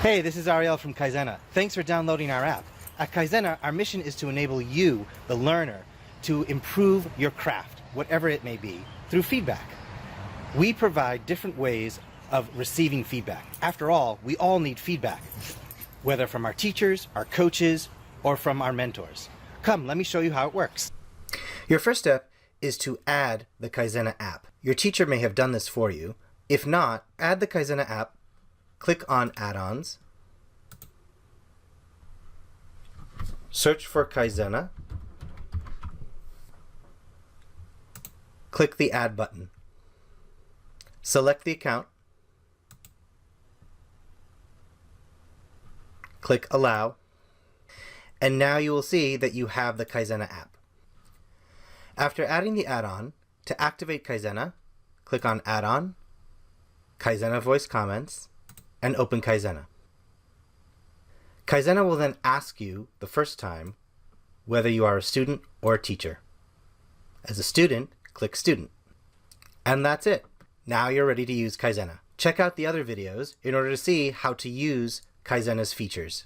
Hey, this is Ariel from Kaizena. Thanks for downloading our app. At Kaizena, our mission is to enable you, the learner, to improve your craft, whatever it may be, through feedback. We provide different ways of receiving feedback. After all, we all need feedback, whether from our teachers, our coaches, or from our mentors. Come, let me show you how it works. Your first step is to add the Kaizena app. Your teacher may have done this for you. If not, add the Kaizena app. Click on Add-ons, search for Kaizena, click the Add button, select the account, click Allow, and now you will see that you have the Kaizena app. After adding the add-on, to activate Kaizena, click on Add-on, Kaizena Voice Comments, and open Kaizena. Kaizena will then ask you the first time whether you are a student or a teacher. As a student, click Student. And that's it. Now you're ready to use Kaizena. Check out the other videos in order to see how to use Kaizena's features.